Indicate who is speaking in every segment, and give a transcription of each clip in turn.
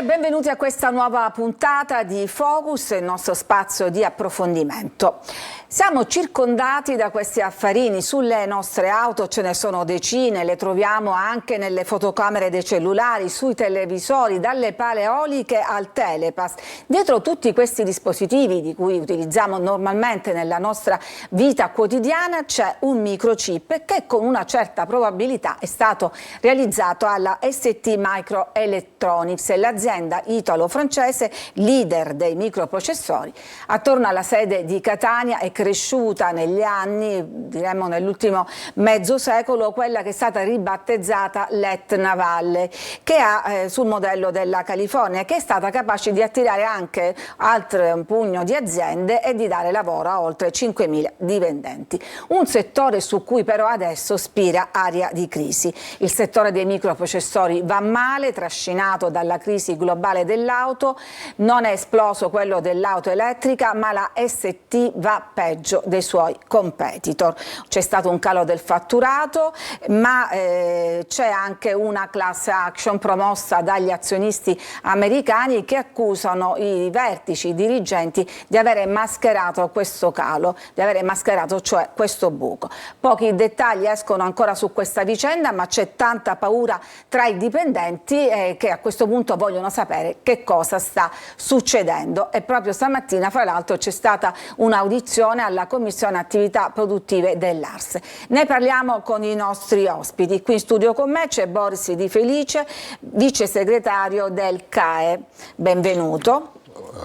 Speaker 1: benvenuti a questa nuova puntata di Focus, il nostro spazio di approfondimento. Siamo circondati da questi affarini, sulle nostre auto ce ne sono decine, le troviamo anche nelle fotocamere dei cellulari, sui televisori, dalle pale eoliche al telepass. Dietro tutti questi dispositivi di cui utilizziamo normalmente nella nostra vita quotidiana c'è un microchip che con una certa probabilità è stato realizzato alla ST Microelectronics, l'azienda italo-francese leader dei microprocessori. Attorno alla sede di Catania è cresciuta negli anni, diremmo nell'ultimo mezzo secolo, quella che è stata ribattezzata l'Etna Valley, che ha sul modello della California, che è stata capace di attirare anche un pugno di aziende e di dare lavoro a oltre 5.000 dipendenti. Un settore su cui però adesso spira aria di crisi. Il settore dei microprocessori va male, trascinato dalla crisi globale dell'auto, non è esploso quello dell'auto elettrica, ma la ST va peggio dei suoi competitor. C'è stato un calo del fatturato, ma c'è anche una class action promossa dagli azionisti americani che accusano i vertici, i dirigenti di avere mascherato questo calo, di avere mascherato cioè questo buco. Pochi dettagli escono ancora su questa vicenda, ma c'è tanta paura tra i dipendenti che a questo punto vogliono sapere che cosa sta succedendo. E proprio stamattina, fra l'altro, c'è stata un'audizione alla Commissione Attività Produttive dell'Ars. Ne parliamo con i nostri ospiti. Qui in studio con me c'è Boris Di Felice, vice segretario del CAE. Benvenuto.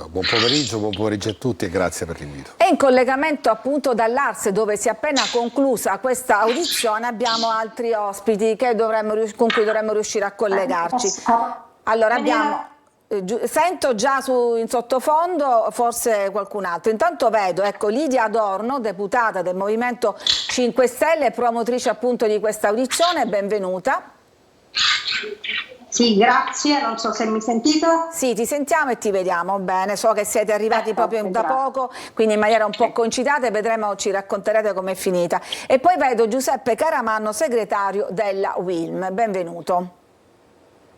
Speaker 2: Buon pomeriggio a tutti e grazie per l'invito.
Speaker 1: E in collegamento appunto dall'Ars, dove si è appena conclusa questa audizione, abbiamo altri ospiti con cui dovremmo riuscire a collegarci. Allora abbiamo... Sento già in sottofondo forse qualcun altro. Intanto vedo, ecco, Lidia Adorno, deputata del Movimento 5 Stelle, promotrice appunto di questa audizione. Benvenuta.
Speaker 3: Sì, grazie, non so se mi sentite.
Speaker 1: Sì, ti sentiamo e ti vediamo bene, so che siete arrivati proprio da poco, quindi in maniera un po' concitata, e vedremo, ci racconterete com'è finita. E poi vedo Giuseppe Caramanno, segretario della UILM. Benvenuto.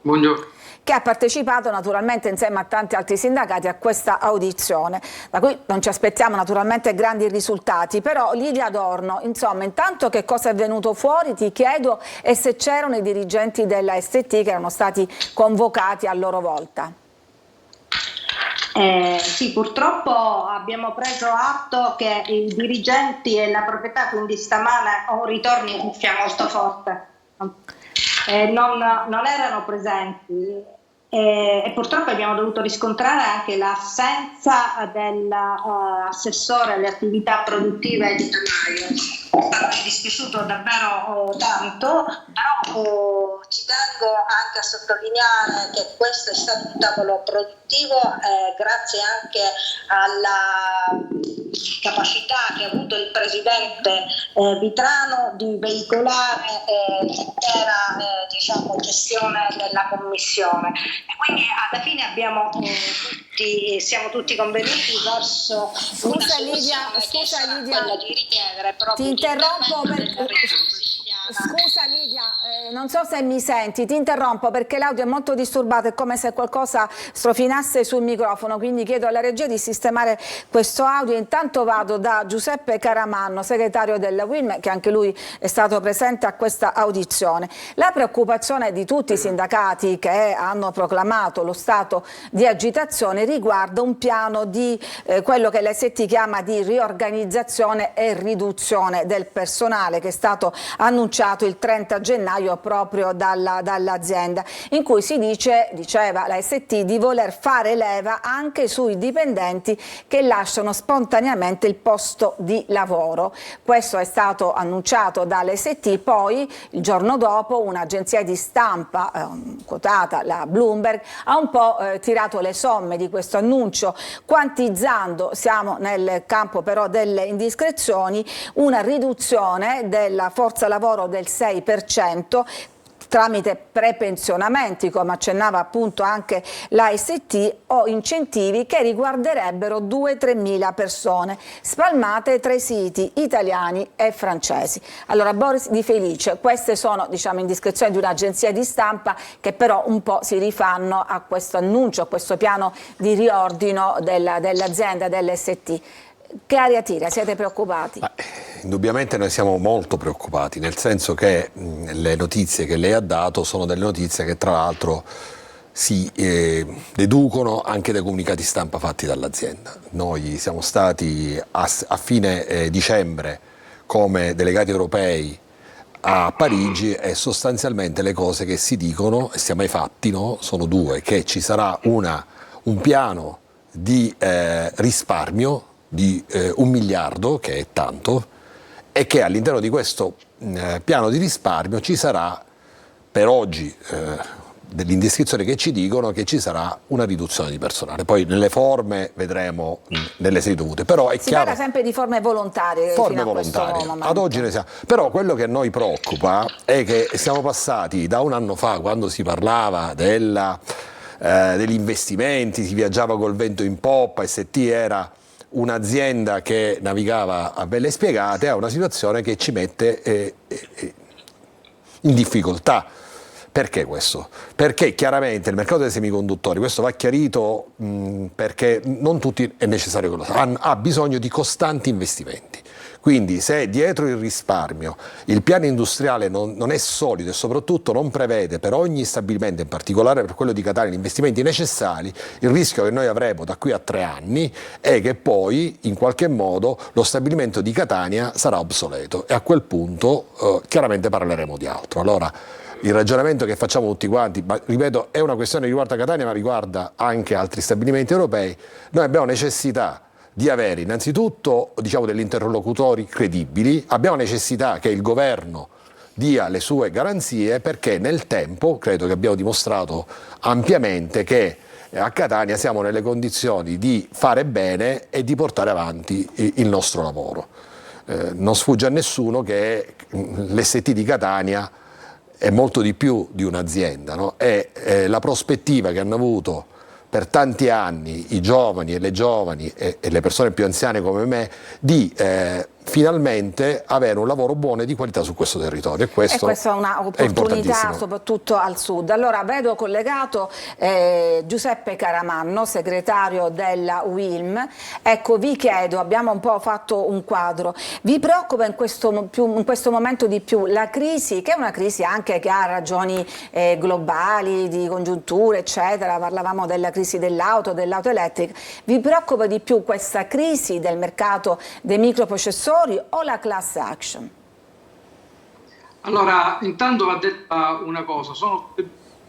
Speaker 4: Buongiorno.
Speaker 1: Che ha partecipato naturalmente insieme a tanti altri sindacati a questa audizione, da cui non ci aspettiamo naturalmente grandi risultati, però Lidia Adorno, insomma, intanto che cosa è venuto fuori, ti chiedo, e se c'erano i dirigenti della ST che erano stati convocati a loro volta.
Speaker 3: Sì, purtroppo abbiamo preso atto che i dirigenti e la proprietà, quindi stamane ho un ritorno in cuffia molto forte. Non erano presenti e purtroppo abbiamo dovuto riscontrare anche l'assenza dell'assessore alle attività produttive di Tamaio. Ci è dispiaciuto davvero tanto, però ci tengo anche a sottolineare che questo è stato un tavolo produttivo grazie anche alla capacità che ha avuto il presidente Vitrano di veicolare l'intera gestione della commissione, e quindi alla fine siamo tutti convenuti verso una soluzione quella di richiedere proprio
Speaker 1: ti interrompo Scusa Lidia, non so se mi senti, ti interrompo perché l'audio è molto disturbato, è come se qualcosa strofinasse sul microfono, quindi chiedo alla regia di sistemare questo audio. Intanto vado da Giuseppe Caramanno, segretario della UILM, che anche lui è stato presente a questa audizione. La preoccupazione di tutti i sindacati che hanno proclamato lo stato di agitazione riguarda un piano di quello che l'ST chiama di riorganizzazione e riduzione del personale, che è stato annunciato il 30 gennaio proprio dall'azienda, in cui diceva la ST di voler fare leva anche sui dipendenti che lasciano spontaneamente il posto di lavoro. Questo è stato annunciato dall'ST, poi il giorno dopo un'agenzia di stampa quotata, la Bloomberg, ha un po' tirato le somme di questo annuncio, quantizzando, siamo nel campo però delle indiscrezioni, una riduzione della forza lavoro del 6%, tramite prepensionamenti, come accennava appunto anche l'AST, o incentivi che riguarderebbero 2-3 mila persone spalmate tra i siti italiani e francesi. Allora, Boris Di Felice, queste sono, diciamo, indiscrezioni di un'agenzia di stampa che però un po' si rifanno a questo annuncio, a questo piano di riordino dell'azienda, dell'ST. Che aria tira? Siete preoccupati?
Speaker 2: Indubbiamente noi siamo molto preoccupati, nel senso che le notizie che lei ha dato sono delle notizie che tra l'altro si deducono anche dai comunicati stampa fatti dall'azienda. Noi siamo stati a fine dicembre come delegati europei a Parigi e sostanzialmente le cose che si dicono e siamo ai fatti, no? Sono due: che ci sarà un piano di risparmio di 1 miliardo, che è tanto, e che all'interno di questo piano di risparmio ci sarà, per oggi, delle indiscrezioni che ci dicono che ci sarà una riduzione di personale. Poi nelle forme vedremo nelle sedi dovute. Però è
Speaker 1: si
Speaker 2: chiaro,
Speaker 1: parla sempre di forme volontarie.
Speaker 2: forme volontarie. Ad oggi ne siamo. Però quello che a noi preoccupa è che siamo passati da un anno fa, quando si parlava degli investimenti, si viaggiava col vento in poppa, ST era un'azienda che navigava a vele spiegate, a una situazione che ci mette in difficoltà. Perché questo? Perché chiaramente il mercato dei semiconduttori, questo va chiarito, perché non tutti è necessario che lo sappiano, ha bisogno di costanti investimenti. Quindi se dietro il risparmio il piano industriale non è solido e soprattutto non prevede per ogni stabilimento, in particolare per quello di Catania, gli investimenti necessari, il rischio che noi avremo da qui a 3 anni è che poi in qualche modo lo stabilimento di Catania sarà obsoleto e a quel punto chiaramente parleremo di altro. Allora, il ragionamento che facciamo tutti quanti, ma ripeto, è una questione che riguarda Catania ma riguarda anche altri stabilimenti europei. Noi abbiamo necessità di avere innanzitutto, diciamo, degli interlocutori credibili, abbiamo necessità che il governo dia le sue garanzie, perché nel tempo credo che abbiamo dimostrato ampiamente che a Catania siamo nelle condizioni di fare bene e di portare avanti il nostro lavoro. Non sfugge a nessuno che l'ST di Catania è molto di più di un'azienda, no? È la prospettiva che hanno avuto per tanti anni i giovani e le giovani e le persone più anziane come me di finalmente avere un lavoro buono e di qualità su questo territorio, e questa è
Speaker 1: un'opportunità soprattutto al sud. Allora vedo collegato Giuseppe Caramanno, segretario della UILM. Ecco, vi chiedo, abbiamo un po' fatto un quadro, vi preoccupa in questo momento di più la crisi, che è una crisi anche che ha ragioni globali, di congiunture eccetera, parlavamo della crisi dell'auto elettrica, vi preoccupa di più questa crisi del mercato dei microprocessori o la class action?
Speaker 4: Allora, intanto va detta una cosa, sono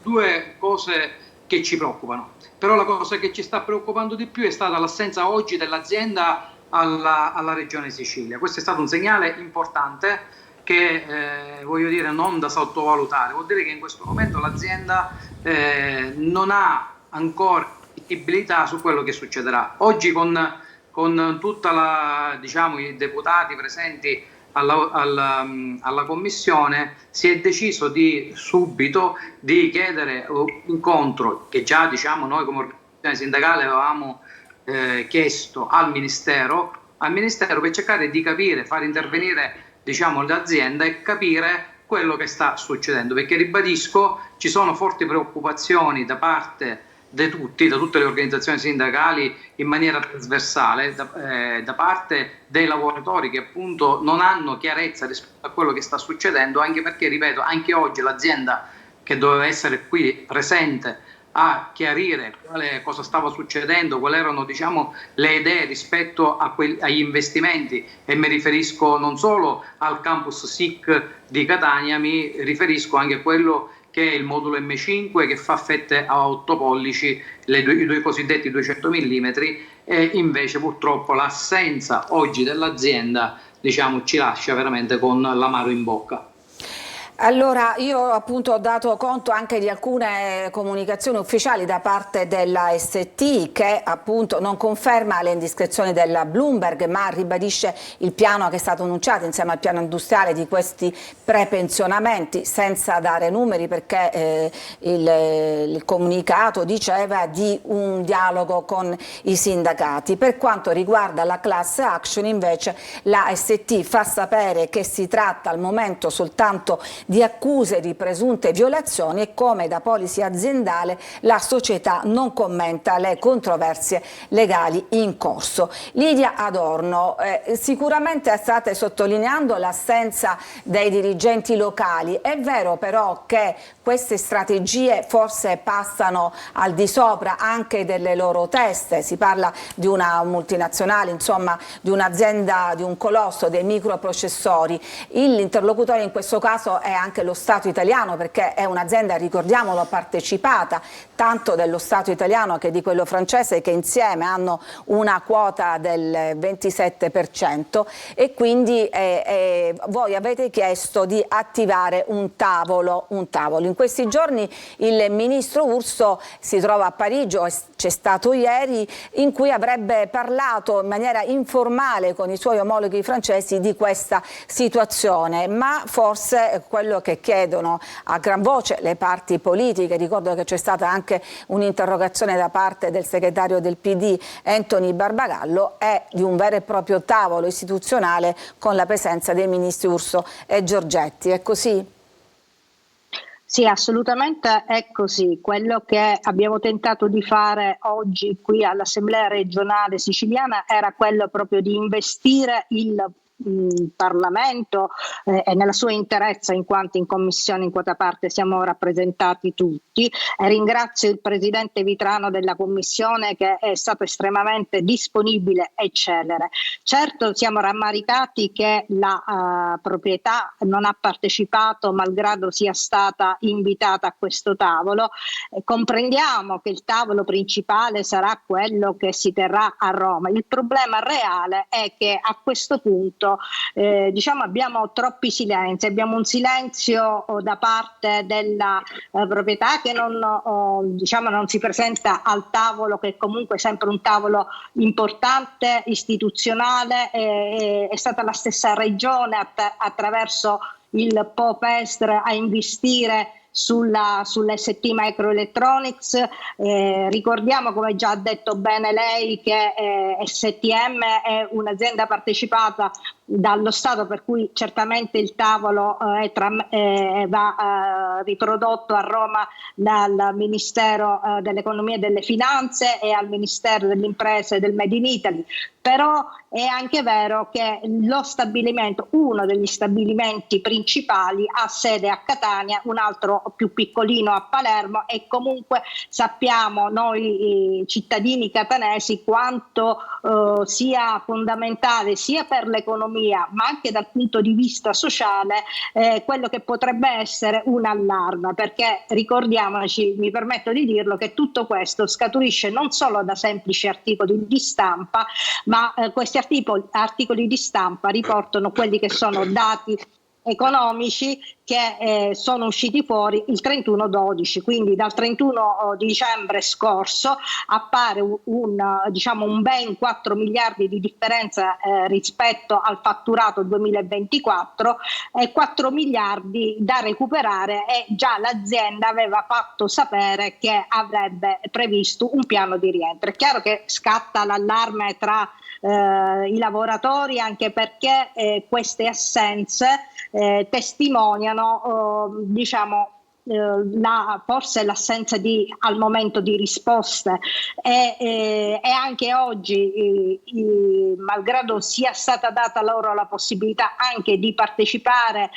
Speaker 4: due cose che ci preoccupano, però la cosa che ci sta preoccupando di più è stata l'assenza oggi dell'azienda alla Regione Sicilia. Questo è stato un segnale importante che voglio dire non da sottovalutare. Vuol dire che in questo momento l'azienda non ha ancora visibilità su quello che succederà. Oggi con tutta diciamo, i deputati presenti alla commissione si è deciso subito di chiedere un incontro che già, diciamo, noi come organizzazione sindacale avevamo chiesto al Ministero per cercare di capire, far intervenire, diciamo, l'azienda e capire quello che sta succedendo, perché ribadisco ci sono forti preoccupazioni da parte da tutte le organizzazioni sindacali in maniera trasversale, da parte dei lavoratori che appunto non hanno chiarezza rispetto a quello che sta succedendo, anche perché, ripeto, anche oggi l'azienda che doveva essere qui presente a chiarire cosa stava succedendo, quali erano, diciamo, le idee rispetto agli investimenti, e mi riferisco non solo al campus SIC di Catania, mi riferisco anche a quello che è il modulo M5 che fa fette a 8 pollici, i due cosiddetti 200 mm, e invece purtroppo l'assenza oggi dell'azienda, diciamo, ci lascia veramente con l'amaro in bocca.
Speaker 1: Allora, io appunto ho dato conto anche di alcune comunicazioni ufficiali da parte della ST che appunto non conferma le indiscrezioni della Bloomberg, ma ribadisce il piano che è stato annunciato insieme al piano industriale di questi prepensionamenti, senza dare numeri, perché il comunicato diceva di un dialogo con i sindacati. Per quanto riguarda la class action, invece, la ST fa sapere che si tratta al momento soltanto di accuse di presunte violazioni e come da policy aziendale la società non commenta le controversie legali in corso. Lidia Adorno, sicuramente state sottolineando l'assenza dei dirigenti locali, è vero però che queste strategie forse passano al di sopra anche delle loro teste, si parla di una multinazionale, insomma di un'azienda, di un colosso dei microprocessori, l'interlocutore in questo caso è anche lo Stato italiano, perché è un'azienda, ricordiamolo, partecipata tanto dello Stato italiano che di quello francese, che insieme hanno una quota del 27%, e quindi voi avete chiesto di attivare un tavolo. In questi giorni il ministro Urso si trova a Parigi, c'è stato ieri, in cui avrebbe parlato in maniera informale con i suoi omologhi francesi di questa situazione, ma forse quello che chiedono a gran voce le parti politiche, ricordo che c'è stata anche un'interrogazione da parte del segretario del PD Anthony Barbagallo, è di un vero e proprio tavolo istituzionale con la presenza dei ministri Urso e Giorgetti. È così?
Speaker 3: Sì, assolutamente è così. Quello che abbiamo tentato di fare oggi qui all'Assemblea regionale siciliana era quello proprio di investire il Parlamento e nella sua interezza, in quanto in commissione in quota parte siamo rappresentati tutti. Ringrazio il presidente Vitrano della commissione, che è stato estremamente disponibile e celere. Certo, siamo rammaricati che la proprietà non ha partecipato, malgrado sia stata invitata a questo tavolo. Comprendiamo che il tavolo principale sarà quello che si terrà a Roma. Il problema reale è che a questo punto abbiamo troppi silenzi, abbiamo un silenzio da parte della proprietà che non si presenta al tavolo, che è comunque sempre un tavolo importante, istituzionale. È stata la stessa regione attraverso il POPESTR a investire sull'ST Microelectronics. Ricordiamo, come già ha detto bene lei, che STM è un'azienda partecipata dallo Stato, per cui certamente il tavolo va riprodotto a Roma dal Ministero dell'Economia e delle Finanze e al Ministero delle Imprese e del Made in Italy. Però è anche vero che uno degli stabilimenti principali ha sede a Catania, un altro più piccolino a Palermo, e comunque sappiamo noi cittadini catanesi quanto sia fondamentale sia per l'economia ma anche dal punto di vista sociale quello che potrebbe essere un allarme, perché ricordiamoci, mi permetto di dirlo, che tutto questo scaturisce non solo da semplici articoli di stampa, ma questi articoli di stampa riportano quelli che sono dati economici che sono usciti fuori il 31/12, quindi dal 31 dicembre scorso appare un ben 4 miliardi di differenza rispetto al fatturato 2024 e 4 miliardi da recuperare, e già l'azienda aveva fatto sapere che avrebbe previsto un piano di rientro. È chiaro che scatta l'allarme tra i lavoratori, anche perché queste assenze testimoniano forse l'assenza al momento di risposte, e anche oggi malgrado sia stata data loro la possibilità anche di partecipare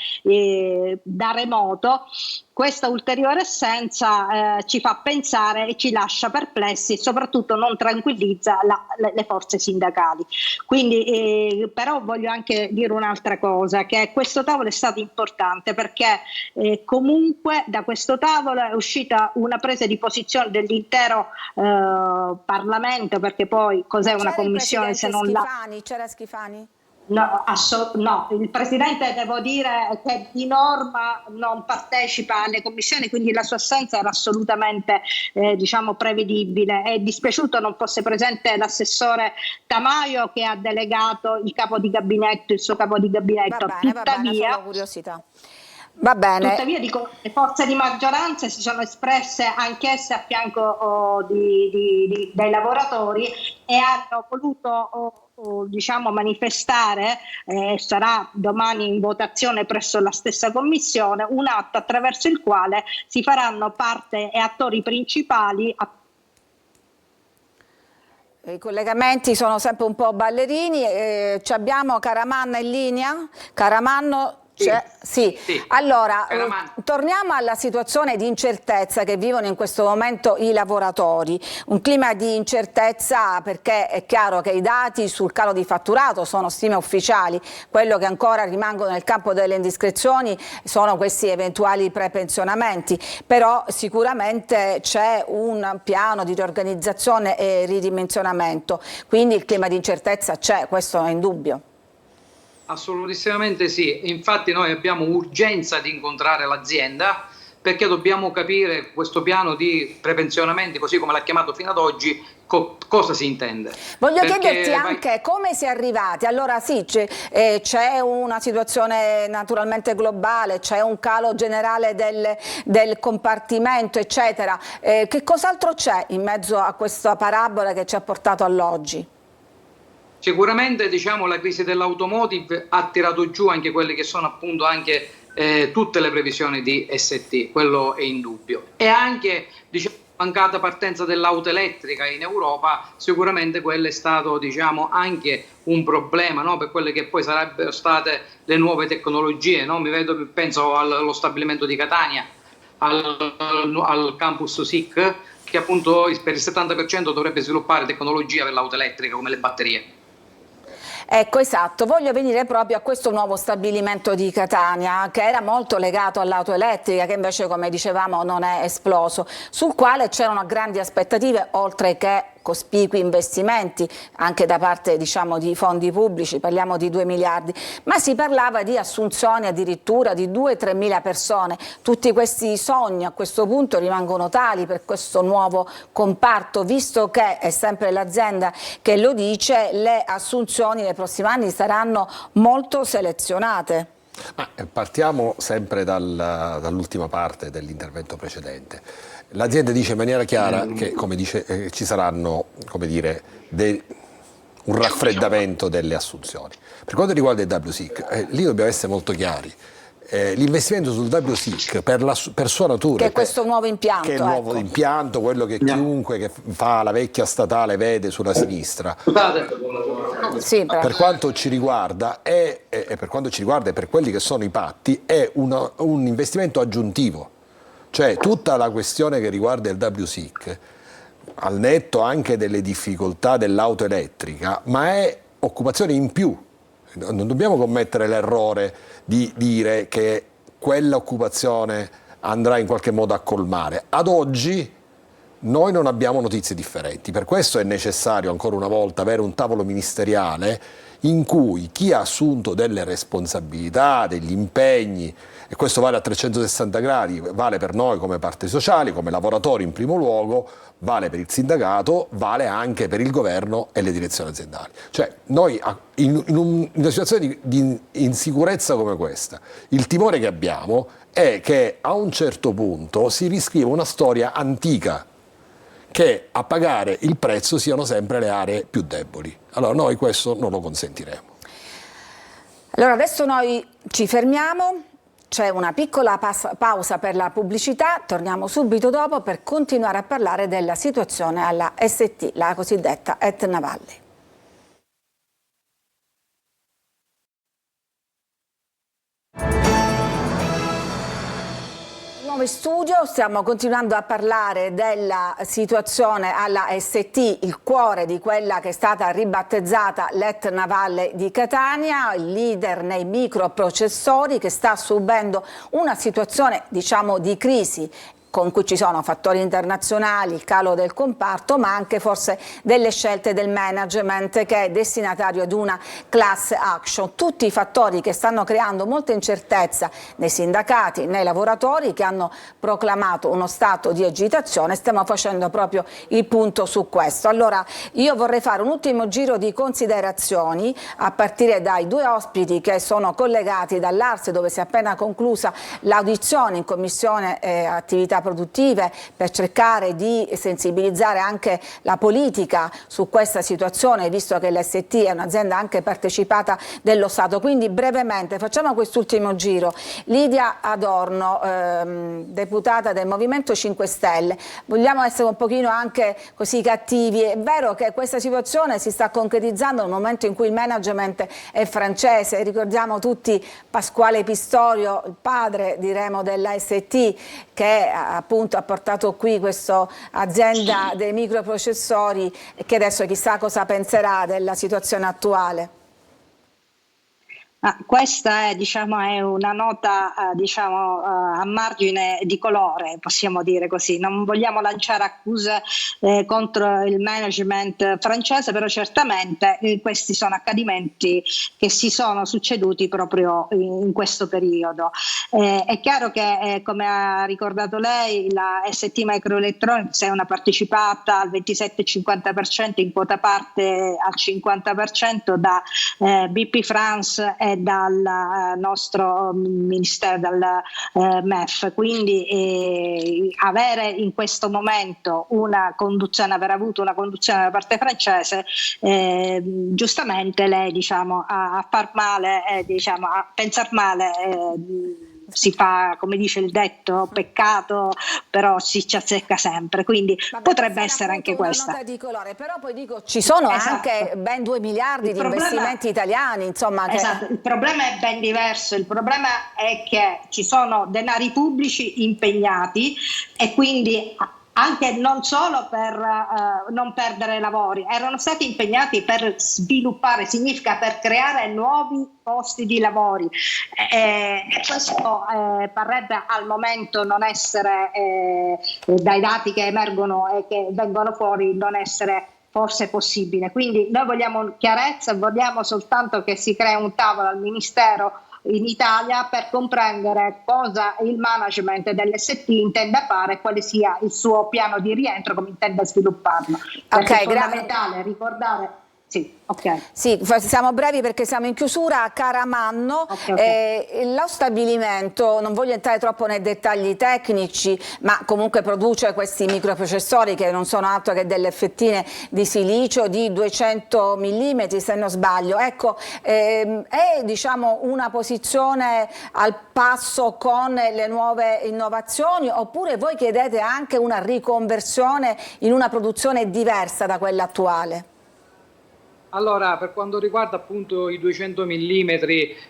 Speaker 3: da remoto, questa ulteriore assenza ci fa pensare e ci lascia perplessi e soprattutto non tranquillizza le forze sindacali. Quindi però voglio anche dire un'altra cosa, che questo tavolo è stato importante perché comunque da questo tavolo è uscita una presa di posizione dell'intero Parlamento, perché poi cos'è una commissione se non
Speaker 1: C'era Schifani?
Speaker 3: No, no, il Presidente devo dire che di norma non partecipa alle commissioni, quindi la sua assenza era assolutamente prevedibile. È dispiaciuto non fosse presente l'assessore Tamaio, che ha delegato il capo di gabinetto, il suo capo di gabinetto.
Speaker 1: Va bene, solo curiosità. Va bene.
Speaker 3: Tuttavia dico, le forze di maggioranza si sono espresse anch'esse a fianco dei lavoratori e hanno voluto manifestare, sarà domani in votazione presso la stessa commissione, un atto attraverso il quale si faranno parte e attori principali.
Speaker 1: I collegamenti sono sempre un po' ballerini. Ci abbiamo Caramanna in linea? Caramanno? Sì. Allora, torniamo alla situazione di incertezza che vivono in questo momento i lavoratori. Un clima di incertezza perché è chiaro che i dati sul calo di fatturato sono stime ufficiali, quello che ancora rimangono nel campo delle indiscrezioni sono questi eventuali prepensionamenti, però sicuramente c'è un piano di riorganizzazione e ridimensionamento, quindi il clima di incertezza c'è, questo è indubbio.
Speaker 4: Assolutamente sì, infatti noi abbiamo urgenza di incontrare l'azienda perché dobbiamo capire questo piano di prepensionamenti, così come l'ha chiamato fino ad oggi, cosa si intende.
Speaker 1: Voglio chiederti anche come si è arrivati. Allora sì, c'è una situazione naturalmente globale, c'è un calo generale del compartimento, eccetera. Che cos'altro c'è in mezzo a questa parabola che ci ha portato all'oggi?
Speaker 4: Sicuramente la crisi dell'automotive ha tirato giù anche quelle che sono appunto anche tutte le previsioni di ST, quello è indubbio. E anche mancata partenza dell'auto elettrica in Europa, sicuramente quello è stato anche un problema, no? Per quelle che poi sarebbero state le nuove tecnologie, no? Penso allo stabilimento di Catania, al campus SIC, che appunto per il 70% dovrebbe sviluppare tecnologia per l'auto elettrica come le batterie.
Speaker 1: Ecco, esatto, voglio venire proprio a questo nuovo stabilimento di Catania che era molto legato all'auto elettrica, che invece, come dicevamo, non è esploso, sul quale c'erano grandi aspettative oltre che cospicui investimenti anche da parte di fondi pubblici, parliamo di 2 miliardi, ma si parlava di assunzioni addirittura di 2-3 mila persone. Tutti questi sogni a questo punto rimangono tali per questo nuovo comparto, visto che è sempre l'azienda che lo dice, le assunzioni nei prossimi anni saranno molto selezionate.
Speaker 2: Partiamo sempre dall'ultima parte dell'intervento precedente. L'azienda dice in maniera chiara che, come dice, ci saranno, un raffreddamento delle assunzioni. Per quanto riguarda il WSIC, lì dobbiamo essere molto chiari. L'investimento sul WSIC per sua natura,
Speaker 1: che è questo nuovo impianto,
Speaker 2: che è il nuovo impianto, quello che chiunque che fa la vecchia statale vede sulla sinistra, per quanto ci riguarda e per quelli che sono i patti, è un investimento aggiuntivo. Cioè tutta la questione che riguarda il WSIC, al netto anche delle difficoltà dell'auto elettrica, ma è occupazione in più. Non dobbiamo commettere l'errore di dire che quella occupazione andrà in qualche modo a colmare. Ad oggi noi non abbiamo notizie differenti, per questo è necessario ancora una volta avere un tavolo ministeriale in cui chi ha assunto delle responsabilità, degli impegni, e questo vale a 360 gradi, vale per noi come parti sociali, come lavoratori in primo luogo, vale per il sindacato, vale anche per il governo e le direzioni aziendali. Cioè noi in una situazione di insicurezza come questa, il timore che abbiamo è che a un certo punto si riscriva una storia antica, che a pagare il prezzo siano sempre le aree più deboli. Allora noi questo non lo consentiremo.
Speaker 1: Allora adesso noi ci fermiamo, c'è una piccola pausa per la pubblicità, torniamo subito dopo per continuare a parlare della situazione alla ST, la cosiddetta Etna Valley. In studio stiamo continuando a parlare della situazione alla ST, il cuore di quella che è stata ribattezzata l'Etna Valley di Catania, il leader nei microprocessori che sta subendo una situazione di crisi con cui ci sono fattori internazionali, il calo del comparto, ma anche forse delle scelte del management che è destinatario ad una class action. Tutti i fattori che stanno creando molta incertezza nei sindacati, nei lavoratori che hanno proclamato uno stato di agitazione. Stiamo facendo proprio il punto su questo. Allora io vorrei fare un ultimo giro di considerazioni a partire dai due ospiti che sono collegati dall'Arse, dove si è appena conclusa l'audizione in Commissione Attività Produttive per cercare di sensibilizzare anche la politica su questa situazione, visto che l'ST è un'azienda anche partecipata dello Stato. Quindi brevemente facciamo quest'ultimo giro. Lidia Adorno, deputata del Movimento 5 Stelle, vogliamo essere un pochino anche così cattivi. È vero che questa situazione si sta concretizzando nel momento in cui il management è francese, ricordiamo tutti Pasquale Pistorio, il padre diremo della ST, che appunto ha portato qui questa azienda dei microprocessori e che adesso chissà cosa penserà della situazione attuale.
Speaker 3: Questa è una nota a margine di colore, possiamo dire così. Non vogliamo lanciare accuse contro il management francese, però certamente questi sono accadimenti che si sono succeduti proprio in questo periodo. È chiaro che, come ha ricordato lei, la ST Microelectronics è una partecipata al 27,50%, in quota parte al 50% da BP France e dal nostro ministero, dal MEF, quindi avere in questo momento aver avuto una conduzione da parte francese, giustamente lei a far male, a pensar male, si fa, come dice il detto, peccato, però ci azzecca sempre, quindi potrebbe essere anche questa.
Speaker 1: Una nota di colore, però poi dico ci sono anche ben 2 miliardi di investimenti italiani, insomma.
Speaker 3: Esatto, il problema è ben diverso, il problema è che ci sono denari pubblici impegnati e quindi anche non solo per non perdere lavori, erano stati impegnati per sviluppare, significa per creare nuovi posti di lavori e questo parrebbe al momento non essere, dai dati che emergono e che vengono fuori, non essere forse possibile. Quindi noi vogliamo chiarezza, vogliamo soltanto che si crei un tavolo al Ministero in Italia per comprendere cosa il management dell'ST intende fare e quale sia il suo piano di rientro, come intende svilupparlo. Perché è fondamentale ricordare. Sì, ok.
Speaker 1: Sì, siamo brevi perché siamo in chiusura. Caramanno, lo stabilimento, non voglio entrare troppo nei dettagli tecnici, ma comunque produce questi microprocessori che non sono altro che delle fettine di silicio di 200 mm, se non sbaglio. Ecco, è una posizione al passo con le nuove innovazioni, oppure voi chiedete anche una riconversione in una produzione diversa da quella attuale?
Speaker 4: Allora, per quanto riguarda appunto i 200 mm,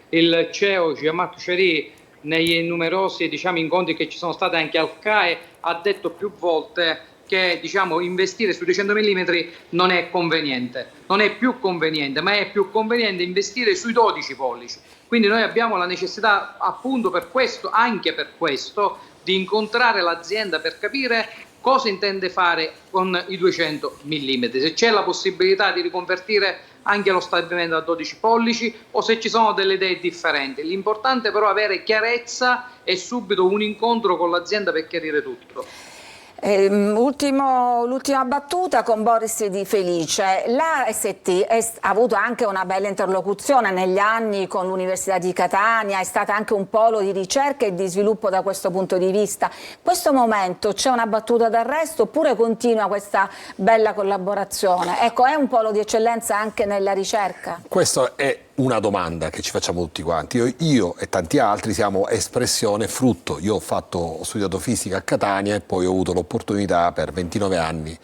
Speaker 4: il CEO Jean-Marc Chery, nei numerosi incontri che ci sono stati anche al CAE, ha detto più volte che investire sui 200 mm non è conveniente, non è più conveniente, ma è più conveniente investire sui 12 pollici. Quindi noi abbiamo la necessità appunto per questo, anche per questo, di incontrare l'azienda per capire cosa intende fare con i 200 mm, se c'è la possibilità di riconvertire anche lo stabilimento a 12 pollici o se ci sono delle idee differenti. L'importante però è avere chiarezza e subito un incontro con l'azienda per chiarire tutto.
Speaker 1: L'ultima battuta con Boris Di Felice. La ST ha avuto anche una bella interlocuzione negli anni con l'Università di Catania, è stata anche un polo di ricerca e di sviluppo da questo punto di vista. In questo momento c'è una battuta d'arresto oppure continua questa bella collaborazione? Ecco, è un polo di eccellenza anche nella ricerca?
Speaker 2: Questa è una domanda che ci facciamo tutti quanti. Io e tanti altri siamo espressione, frutto. Io ho studiato fisica a Catania e poi ho avuto l'opportunità per 29 anni.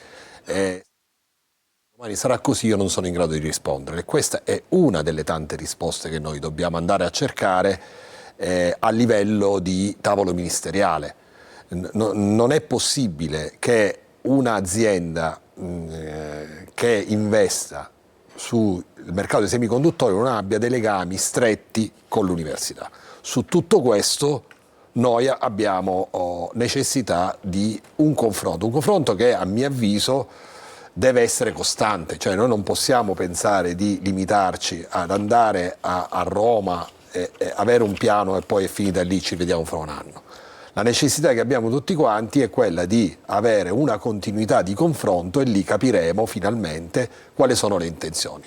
Speaker 2: Domani sarà così, io non sono in grado di rispondere. Questa è una delle tante risposte che noi dobbiamo andare a cercare a livello di tavolo ministeriale. Non è possibile che un'azienda che investa sul mercato dei semiconduttori non abbia dei legami stretti con l'università. Su tutto questo noi abbiamo necessità di un confronto che a mio avviso deve essere costante, cioè noi non possiamo pensare di limitarci ad andare a Roma e avere un piano e poi è finita lì, ci vediamo fra un anno. La necessità che abbiamo tutti quanti è quella di avere una continuità di confronto e lì capiremo finalmente quali sono le intenzioni.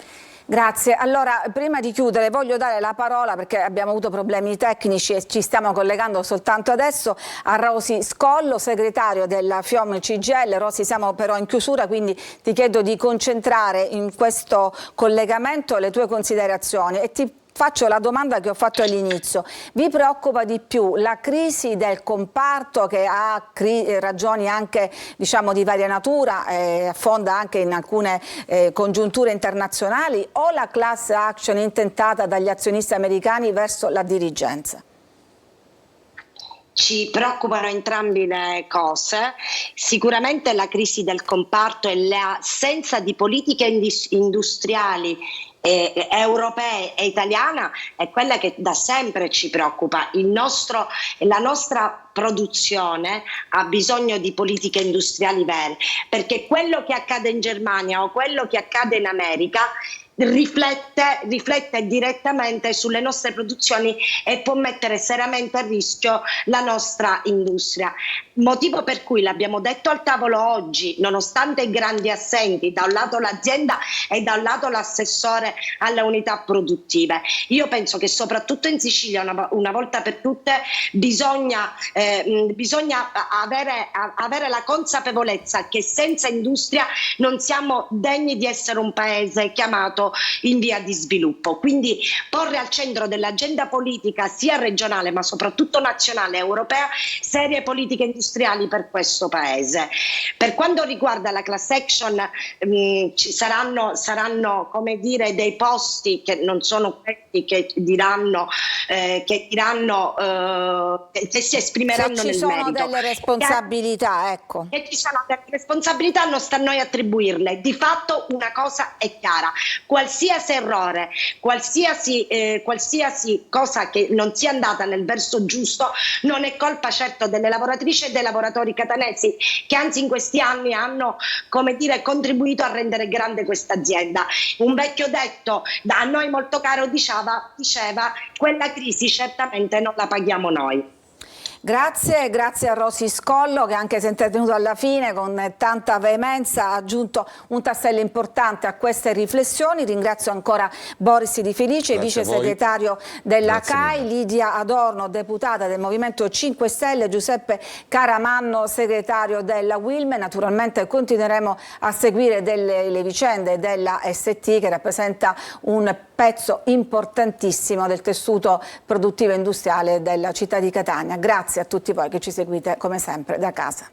Speaker 1: Grazie. Allora, prima di chiudere voglio dare la parola, perché abbiamo avuto problemi tecnici e ci stiamo collegando soltanto adesso, a Rosy Scollo, segretario della FIOM CGIL. Rosy, siamo però in chiusura, quindi ti chiedo di concentrare in questo collegamento le tue considerazioni e ti faccio la domanda che ho fatto all'inizio. Vi preoccupa di più la crisi del comparto, che ha ragioni anche diciamo di varia natura, affonda anche in alcune congiunture internazionali, o la class action intentata dagli azionisti americani verso la dirigenza?
Speaker 5: Ci preoccupano entrambe le cose. Sicuramente la crisi del comparto e l'assenza di politiche industriali europee e italiana è quella che da sempre ci preoccupa. La nostra produzione ha bisogno di politiche industriali vere, perché quello che accade in Germania o quello che accade in America riflette direttamente sulle nostre produzioni e può mettere seriamente a rischio la nostra industria. Motivo per cui l'abbiamo detto al tavolo oggi, nonostante i grandi assenti, da un lato l'azienda e da un lato l'assessore alle unità produttive. Io penso che soprattutto in Sicilia una volta per tutte bisogna avere la consapevolezza che senza industria non siamo degni di essere un paese chiamato in via di sviluppo. Quindi porre al centro dell'agenda politica sia regionale ma soprattutto nazionale e europea serie politiche industriali per questo paese. Per quanto riguarda la class action, ci saranno come dire dei posti che non sono questi che diranno che si esprimeranno nel merito.
Speaker 1: Se ci sono delle responsabilità, ecco.
Speaker 5: E ci sono delle responsabilità, non sta a noi attribuirle. Di fatto una cosa è chiara: qualsiasi errore, qualsiasi cosa che non sia andata nel verso giusto non è colpa certo delle lavoratrici e dei lavoratori catanesi, che anzi in questi anni hanno, come dire, contribuito a rendere grande questa azienda. Un vecchio detto a noi molto caro diceva quella crisi certamente non la paghiamo noi.
Speaker 1: Grazie a Rosy Scollo, che anche se è intervenuto alla fine con tanta veemenza ha aggiunto un tassello importante a queste riflessioni. Ringrazio ancora Boris Di Felice, vice segretario della CAI, Lidia Adorno, deputata del Movimento 5 Stelle, Giuseppe Caramanno, segretario della UILME. Naturalmente continueremo a seguire le vicende della ST, che rappresenta un pezzo importantissimo del tessuto produttivo e industriale della città di Catania. Grazie a tutti voi che ci seguite come sempre da casa.